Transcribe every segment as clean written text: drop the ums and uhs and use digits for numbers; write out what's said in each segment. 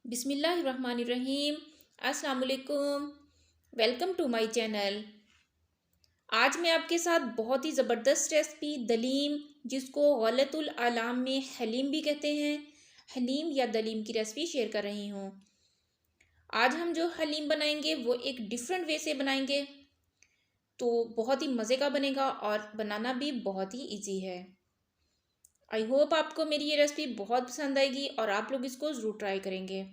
बिस्मिल्लाहिर्रहमानिर्रहीम। अस्सलाम वालेकुम। Welcome to my channel. आज मैं आपके साथ बहुत ही ज़बरदस्त रेसिपी दलीम, जिसको गलतुल आलाम में हलीम भी कहते हैं, हलीम या दलीम की रेसिपी शेयर कर रही हूँ। आज हम जो हलीम बनाएंगे वो एक डिफरेंट वे से बनाएंगे, तो बहुत ही मज़े का बनेगा और बनाना भी बहुत ही इजी है। आई होप आपको मेरी ये रेसिपी बहुत पसंद आएगी और आप लोग इसको ज़रूर ट्राई करेंगे।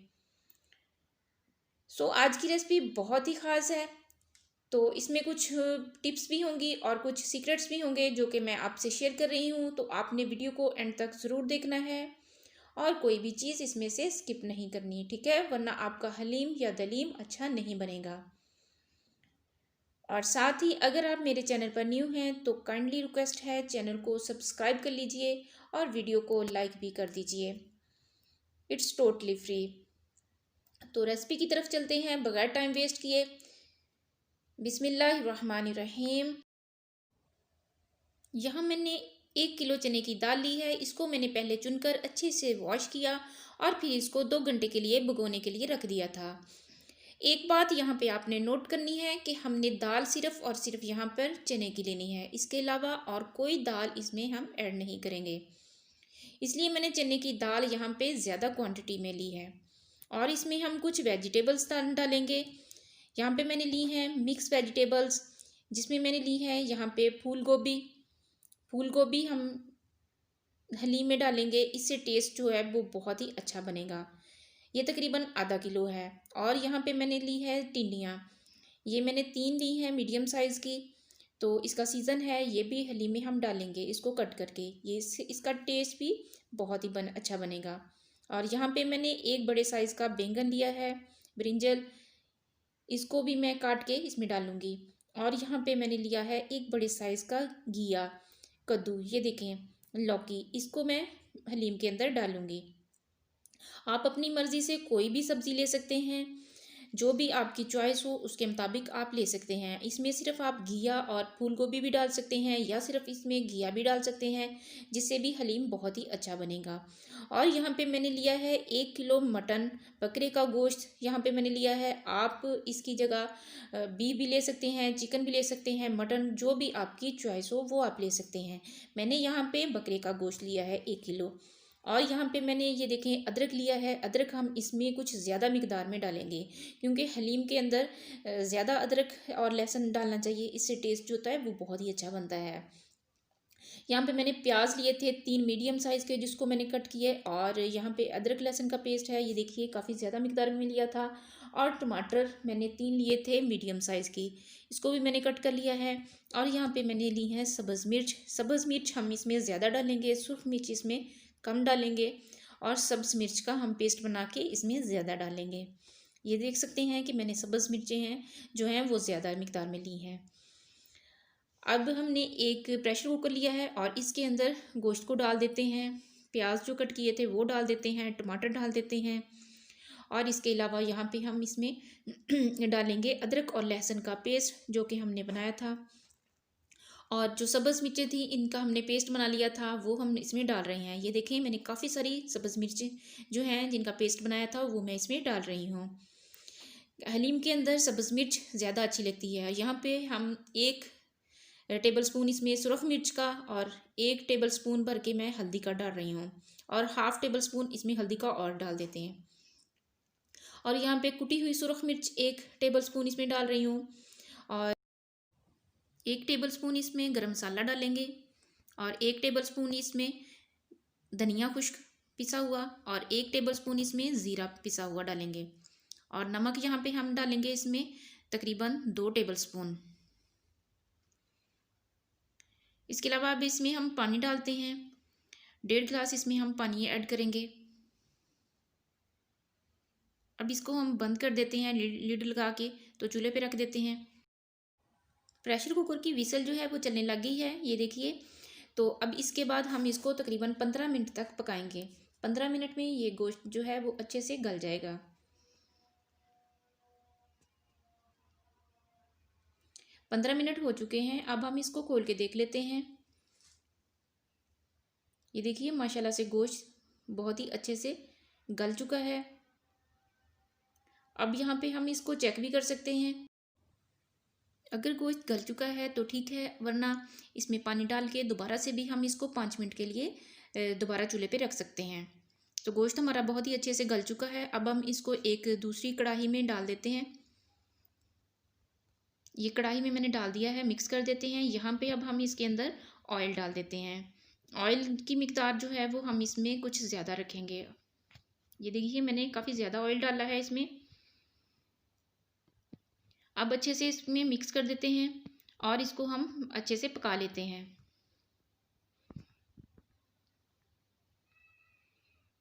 आज की रेसिपी बहुत ही ख़ास है, तो इसमें कुछ टिप्स भी होंगी और कुछ सीक्रेट्स भी होंगे जो कि मैं आपसे शेयर कर रही हूँ। तो आपने वीडियो को एंड तक ज़रूर देखना है और कोई भी चीज़ इसमें से स्किप नहीं करनी, ठीक है? वरना आपका हलीम या दलीम अच्छा नहीं बनेगा। और साथ ही अगर आप मेरे चैनल पर न्यू हैं तो काइंडली रिक्वेस्ट है, चैनल को सब्सक्राइब कर लीजिए और वीडियो को लाइक भी कर दीजिए। It's totally free. तो रेसिपी की तरफ चलते हैं बगैर टाइम वेस्ट किए। बिस्मिल्लाहिर्रहमानिर्रहीम। यहाँ मैंने 1 किलो चने की दाल ली है। इसको मैंने पहले चुनकर अच्छे से वॉश किया और फिर इसको 2 घंटे के लिए भिगोने के लिए रख दिया था। एक बात यहाँ पे आपने नोट करनी है कि हमने दाल सिर्फ और सिर्फ यहाँ पर चने की लेनी है, इसके अलावा और कोई दाल इसमें हम ऐड नहीं करेंगे। इसलिए मैंने चने की दाल यहाँ पे ज़्यादा क्वांटिटी में ली है। और इसमें हम कुछ वेजिटेबल्स डालेंगे। यहाँ पे मैंने ली हैं मिक्स वेजिटेबल्स, जिसमें मैंने ली है यहाँ पे फूल गोभी। फूल गोभी हम हलीम में डालेंगे, इससे टेस्ट जो है वो बहुत ही अच्छा बनेगा। ये तकरीबन आधा किलो है। और यहाँ पे मैंने ली है टिंडियाँ। ये मैंने 3 ली हैं मीडियम साइज़ की। तो इसका सीज़न है, ये भी हलीम में हम डालेंगे इसको कट करके। ये इसका टेस्ट भी बहुत ही अच्छा बनेगा। और यहाँ पे मैंने एक बड़े साइज़ का बैंगन लिया है, ब्रिंजल। इसको भी मैं काट के इसमें डालूंगी। और यहाँ पे मैंने लिया है एक बड़े साइज़ का घिया, कद्दू। ये देखें लौकी, इसको मैं हलीम के अंदर डालूंगी। आप अपनी मर्ज़ी से कोई भी सब्ज़ी ले सकते हैं, जो भी आपकी चॉइस हो उसके मुताबिक आप ले सकते हैं। इसमें सिर्फ आप घिया और फूल गोभी भी डाल सकते हैं या सिर्फ इसमें घिया भी डाल सकते हैं, जिससे भी हलीम बहुत ही अच्छा बनेगा। और यहाँ पे मैंने लिया है 1 किलो मटन, बकरे का गोश्त यहाँ पे मैंने लिया है। आप इसकी जगह बीफ भी ले सकते हैं, चिकन भी ले सकते हैं, मटन, जो भी आपकी चॉइस हो वो आप ले सकते हैं। मैंने यहाँ पे बकरे का गोश्त लिया है 1 किलो। और यहाँ पे मैंने ये देखें अदरक लिया है। अदरक हम इसमें कुछ ज़्यादा मिकदार में डालेंगे, क्योंकि हलीम के अंदर ज़्यादा अदरक और लहसुन डालना चाहिए, इससे टेस्ट जो होता है वो बहुत ही अच्छा बनता है। यहाँ पे मैंने प्याज लिए थे 3 मीडियम साइज़ के, जिसको मैंने कट किए। और यहाँ पे अदरक लहसुन का पेस्ट है, ये देखिए काफ़ी ज़्यादा मिकदार में लिया था। और टमाटर मैंने 3 लिए थे मीडियम साइज़ की, इसको भी मैंने कट कर लिया है। और यहाँ पे मैंने ली है सब्ज़ मिर्च। सब्ज़ मिर्च हम इसमें ज़्यादा डालेंगे, सुर्ख मिर्च इसमें कम डालेंगे। और सब्ज़ मिर्च का हम पेस्ट बना के इसमें ज़्यादा डालेंगे। ये देख सकते हैं कि मैंने सब्ज़ मिर्चें हैं जो हैं वो ज़्यादा मिकदार में ली हैं। अब हमने एक प्रेशर कुकर लिया है और इसके अंदर गोश्त को डाल देते हैं। प्याज जो कट किए थे वो डाल देते हैं, टमाटर डाल देते हैं। और इसके अलावा यहाँ पे हम इसमें डालेंगे अदरक और लहसुन का पेस्ट जो कि हमने बनाया था। और जो सब्ज़ मिर्चें थी इनका हमने पेस्ट बना लिया था, वो हम इसमें डाल रहे हैं। ये देखें मैंने काफ़ी सारी सब्ज़ मिर्चें जो हैं जिनका पेस्ट बनाया था वो मैं इसमें डाल रही हूँ। हलीम के अंदर सब्ज़ मिर्च ज़्यादा अच्छी लगती है। यहाँ पे हम 1 टेबल स्पून इसमें सुरख मिर्च का और 1 टेबल स्पून भर के मैं हल्दी का डाल रही हूँ। और ½ टेबल स्पून इसमें हल्दी का और डाल देते हैं। और यहाँ पे कुटी हुई सुरख मिर्च 1 टेबल स्पून इसमें डाल रही हूँ। और 1 टेबल स्पून इसमें गरम मसाला डालेंगे। और 1 टेबल स्पून इसमें धनिया खुश्क पिसा हुआ और 1 टेबल स्पून इसमें ज़ीरा पिसा हुआ डालेंगे। और नमक यहाँ पे हम डालेंगे इसमें तकरीबन 2 टेबल स्पून। इसके अलावा अब इसमें हम पानी डालते हैं, 1.5 गिलास इसमें हम पानी ऐड करेंगे। अब इसको हम बंद कर देते हैं लिड लगा के, तो चूल्हे पे रख देते हैं। प्रेशर कुकर की विसल जो है वो चलने लग गई है, ये देखिए। तो अब इसके बाद हम इसको तकरीबन 15 मिनट तक पकाएंगे। 15 मिनट में ये गोश्त जो है वो अच्छे से गल जाएगा। 15 मिनट हो चुके हैं, अब हम इसको खोल के देख लेते हैं। ये देखिए माशाल्लाह से गोश्त बहुत ही अच्छे से गल चुका है। अब यहाँ पे हम इसको चेक भी कर सकते हैं। अगर गोश्त गल चुका है तो ठीक है, वरना इसमें पानी डाल के दोबारा से भी हम इसको 5 मिनट के लिए दोबारा चूल्हे पे रख सकते हैं। तो गोश्त हमारा बहुत ही अच्छे से गल चुका है। अब हम इसको एक दूसरी कढ़ाई में डाल देते हैं। ये कढ़ाई में मैंने डाल दिया है, मिक्स कर देते हैं। यहाँ पे अब हम इसके अंदर ऑयल डाल देते हैं। ऑयल की मिकदार जो है वो हम इसमें कुछ ज़्यादा रखेंगे। ये देखिए मैंने काफ़ी ज़्यादा ऑयल डाला है इसमें। अब अच्छे से इसमें मिक्स कर देते हैं और इसको हम अच्छे से पका लेते हैं।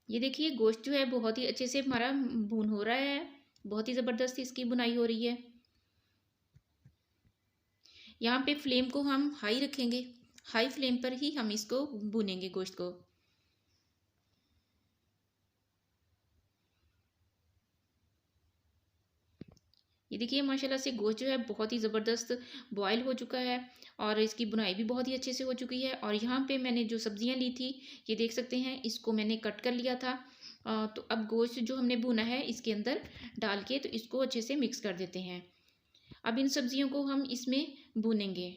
ये देखिए गोश्त जो है बहुत ही अच्छे से हमारा भून हो रहा है। बहुत ही ज़बरदस्त इसकी बुनाई हो रही है। यहाँ पे फ्लेम को हम हाई रखेंगे। हाई फ्लेम पर ही हम इसको भूनेंगे गोश्त को। ये देखिए माशाल्लाह से गोश्त जो है बहुत ही ज़बरदस्त बॉयल हो चुका है और इसकी बुनाई भी बहुत ही अच्छे से हो चुकी है। और यहाँ पे मैंने जो सब्जियाँ ली थी, ये देख सकते हैं, इसको मैंने कट कर लिया था। तो अब गोश्त जो हमने भुना है इसके अंदर डाल के तो इसको अच्छे से मिक्स कर देते हैं। अब इन सब्जियों को हम इसमें भूनेंगे।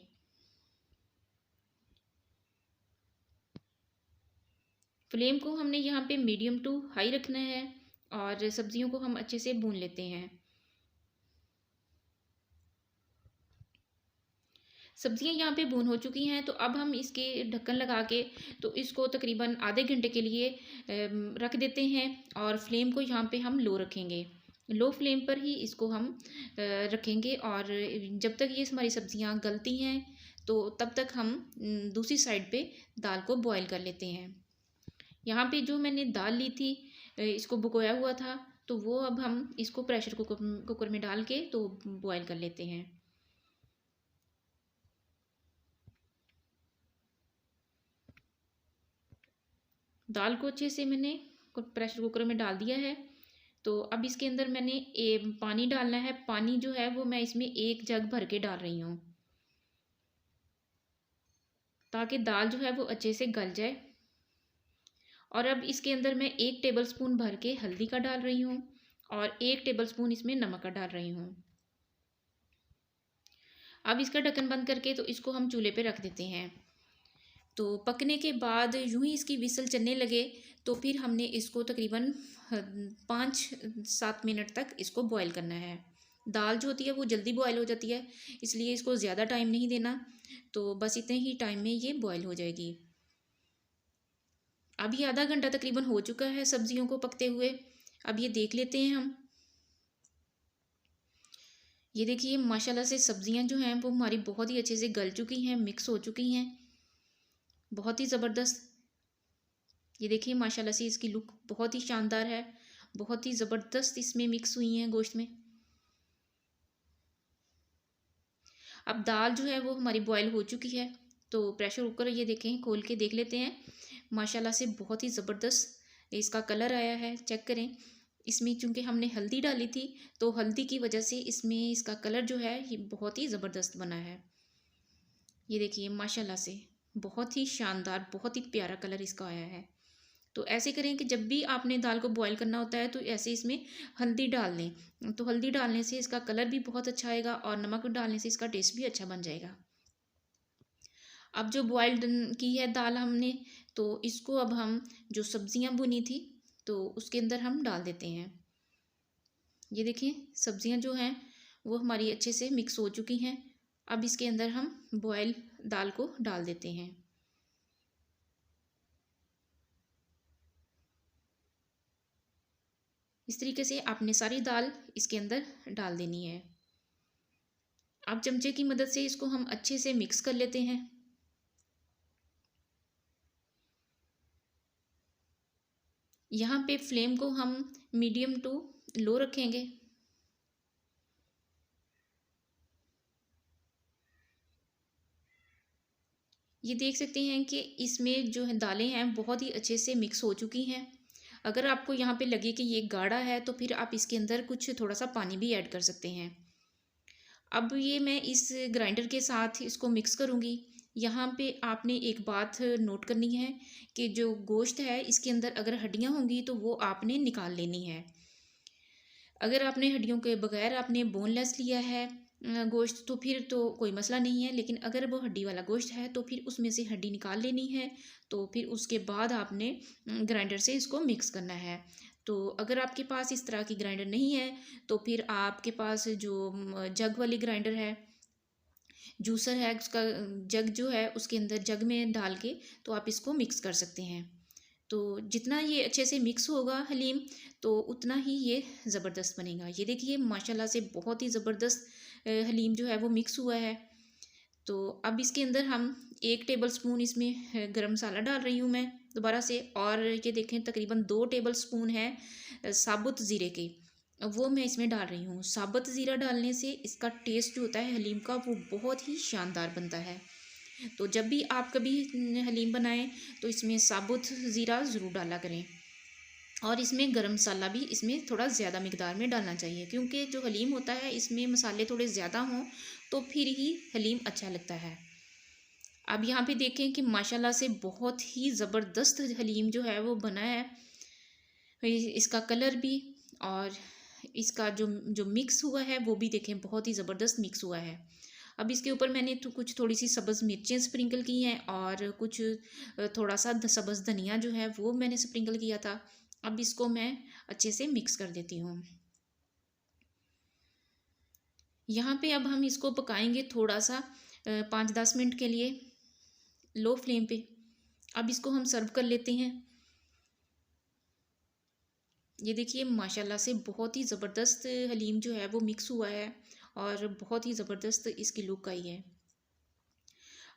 फ्लेम को हमने यहाँ पे मीडियम टू हाई रखना है और सब्जियों को हम अच्छे से भून लेते हैं। सब्जियां यहाँ पे भून हो चुकी हैं। तो अब हम इसके ढक्कन लगा के तो इसको तकरीबन आधे घंटे के लिए रख देते हैं और फ्लेम को यहाँ पे हम लो रखेंगे। लो फ्लेम पर ही इसको हम रखेंगे और जब तक ये हमारी सब्जियां गलती हैं तो तब तक हम दूसरी साइड पे दाल को बॉईल कर लेते हैं। यहाँ पे जो मैंने दाल ली थी, इसको भिगोया हुआ था, तो वो अब हम इसको प्रेशर कुकर में डाल के तो बॉईल कर लेते हैं। दाल को अच्छे से मैंने प्रेशर कुकर में डाल दिया है। तो अब इसके अंदर मैंने पानी डालना है। पानी जो है वो मैं इसमें 1 जग भर के डाल रही हूँ ताकि दाल जो है वो अच्छे से गल जाए। और अब इसके अंदर मैं 1 टेबल स्पून भर के हल्दी का डाल रही हूँ और 1 टेबल स्पून इसमें नमक का डाल रही हूँ। अब इसका ढक्कन बंद करके तो इसको हम चूल्हे पे रख देते हैं। तो पकने के बाद यूं ही इसकी विसल चलने लगे तो फिर हमने इसको तकरीबन 5-7 मिनट तक इसको बॉईल करना है। दाल जो होती है वो जल्दी बॉईल हो जाती है, इसलिए इसको ज़्यादा टाइम नहीं देना। तो बस इतने ही टाइम में ये बॉईल हो जाएगी। अभी आधा घंटा तकरीबन हो चुका है सब्जियों को पकते हुए। अब ये देख लेते हैं हम। ये देखिए माशाल्लाह से सब्जियां जो हैं वो हमारी बहुत ही अच्छे से गल चुकी हैं, मिक्स हो चुकी हैं, बहुत ही ज़बरदस्त। ये देखिए माशाल्लाह से इसकी लुक बहुत ही शानदार है, बहुत ही ज़बरदस्त इसमें मिक्स हुई हैं गोश्त में। अब दाल जो है वो हमारी बॉयल हो चुकी है। तो प्रेशर कुकर ये देखें खोल के देख लेते हैं। माशाल्लाह से बहुत ही ज़बरदस्त इसका कलर आया है, चेक करें। इसमें चूंकि हमने हल्दी डाली थी तो हल्दी की वजह से इसमें इसका कलर जो है ये बहुत ही ज़बरदस्त बना है। ये देखिए माशाल्लाह से बहुत ही शानदार, बहुत ही प्यारा कलर इसका आया है। तो ऐसे करें कि जब भी आपने दाल को बॉईल करना होता है तो ऐसे इसमें हल्दी डाल लें। तो हल्दी डालने से इसका कलर भी बहुत अच्छा आएगा और नमक डालने से इसका टेस्ट भी अच्छा बन जाएगा। अब जो बॉइल्ड की है दाल हमने, तो इसको अब हम जो सब्जियां भुनी थी तो उसके अंदर हम डाल देते हैं। ये देखिए सब्जियां जो हैं वो हमारी अच्छे से मिक्स हो चुकी हैं। अब इसके अंदर हम बॉयल दाल को डाल देते हैं। इस तरीके से आपने सारी दाल इसके अंदर डाल देनी है। अब चमचे की मदद से इसको हम अच्छे से मिक्स कर लेते हैं। यहाँ पे फ्लेम को हम मीडियम टू लो रखेंगे। ये देख सकते हैं कि इसमें जो है दालें हैं बहुत ही अच्छे से मिक्स हो चुकी हैं। अगर आपको यहाँ पे लगे कि ये गाढ़ा है तो फिर आप इसके अंदर कुछ थोड़ा सा पानी भी ऐड कर सकते हैं। अब ये मैं इस ग्राइंडर के साथ इसको मिक्स करूँगी। यहाँ पे आपने एक बात नोट करनी है कि जो गोश्त है इसके अंदर अगर हड्डियाँ होंगी तो वो आपने निकाल लेनी है। अगर आपने हड्डियों के बगैर आपने बोनलेस लिया है गोश्त, तो फिर तो कोई मसला नहीं है। लेकिन अगर वो हड्डी वाला गोश्त है तो फिर उसमें से हड्डी निकाल लेनी है। तो फिर उसके बाद आपने ग्राइंडर से इसको मिक्स करना है। तो अगर आपके पास इस तरह की ग्राइंडर नहीं है तो फिर आपके पास जो जग वाली ग्राइंडर है, जूसर है, उसका जग जो है उसके अंदर जग में डाल के तो आप इसको मिक्स कर सकते हैं। तो जितना ये अच्छे से मिक्स होगा हलीम, तो उतना ही ये ज़बरदस्त बनेगा। ये देखिए माशाल्लाह से बहुत ही ज़बरदस्त हलीम जो है वो मिक्स हुआ है। तो अब इसके अंदर हम 1 टेबल स्पून इसमें गरम मसाला डाल रही हूँ मैं दोबारा से। और ये देखें तकरीबन 2 टेबल स्पून है साबुत ज़ीरे के, वो मैं इसमें डाल रही हूँ। साबुत ज़ीरा डालने से इसका टेस्ट जो होता है हलीम का वो बहुत ही शानदार बनता है। तो जब भी आप कभी हलीम बनाएं तो इसमें साबुत ज़ीरा ज़रूर डाला करें। और इसमें गरम मसाला भी इसमें थोड़ा ज़्यादा मिकदार में डालना चाहिए, क्योंकि जो हलीम होता है इसमें मसाले थोड़े ज़्यादा हों तो फिर ही हलीम अच्छा लगता है। अब यहाँ पे देखें कि माशाल्लाह से बहुत ही ज़बरदस्त हलीम जो है वो बना है। इसका कलर भी और इसका जो जो मिक्स हुआ है वो भी देखें बहुत ही ज़बरदस्त मिक्स हुआ है। अब इसके ऊपर मैंने तो कुछ थोड़ी सी सब्ज़ मिर्चें स्प्रिंकल की हैं और कुछ थोड़ा सा सब्ज़ धनिया जो है वो मैंने स्प्रिंकल किया था। अब इसको मैं अच्छे से मिक्स कर देती हूँ। यहाँ पे अब हम इसको पकाएंगे थोड़ा सा 5-10 मिनट के लिए लो फ्लेम पे। अब इसको हम सर्व कर लेते हैं। ये देखिए माशाल्लाह से बहुत ही ज़बरदस्त हलीम जो है वो मिक्स हुआ है और बहुत ही ज़बरदस्त इसकी लुक आई है।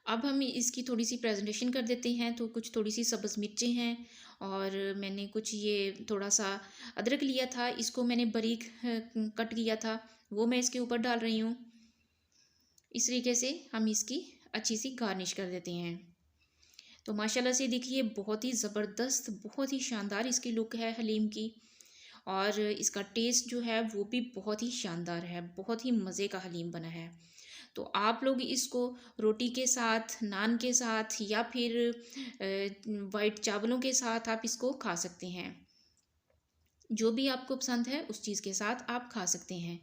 अब हम इसकी थोड़ी सी प्रेजेंटेशन कर देते हैं। तो कुछ थोड़ी सी सब्ज़ मिर्चें हैं और मैंने कुछ ये थोड़ा सा अदरक लिया था, इसको मैंने बारीक कट किया था, वो मैं इसके ऊपर डाल रही हूँ। इस तरीके से हम इसकी अच्छी सी गार्निश कर देते हैं। तो माशाल्लाह से देखिए बहुत ही ज़बरदस्त, बहुत ही शानदार इसकी लुक है हलीम की। और इसका टेस्ट जो है वो भी बहुत ही शानदार है, बहुत ही मज़े का हलीम बना है। तो आप लोग इसको रोटी के साथ, नान के साथ या फिर वाइट चावलों के साथ आप इसको खा सकते हैं। जो भी आपको पसंद है उस चीज़ के साथ आप खा सकते हैं।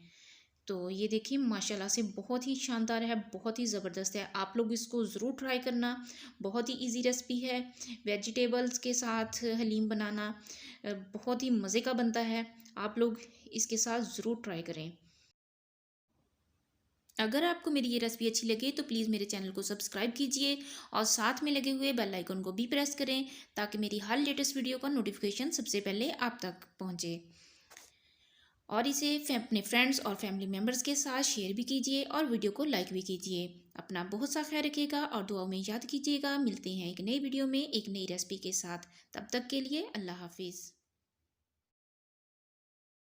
तो ये देखिए माशाल्लाह से बहुत ही शानदार है, बहुत ही ज़बरदस्त है। आप लोग इसको ज़रूर ट्राई करना। बहुत ही इजी रेसिपी है। वेजिटेबल्स के साथ हलीम बनाना बहुत ही मज़े का बनता है। आप लोग इसके साथ ज़रूर ट्राई करें। अगर आपको मेरी ये रेसिपी अच्छी लगे तो प्लीज़ मेरे चैनल को सब्सक्राइब कीजिए और साथ में लगे हुए बेल आइकन को भी प्रेस करें, ताकि मेरी हर लेटेस्ट वीडियो का नोटिफिकेशन सबसे पहले आप तक पहुँचे। और इसे अपने फ्रेंड्स और फैमिली मेम्बर्स के साथ शेयर भी कीजिए और वीडियो को लाइक भी कीजिए। अपना बहुत सा ख्याल रखिएगा और दुआ में याद कीजिएगा। मिलते हैं एक नई वीडियो में एक नई रेसिपी के साथ। तब तक के लिए अल्लाह हाफिज़।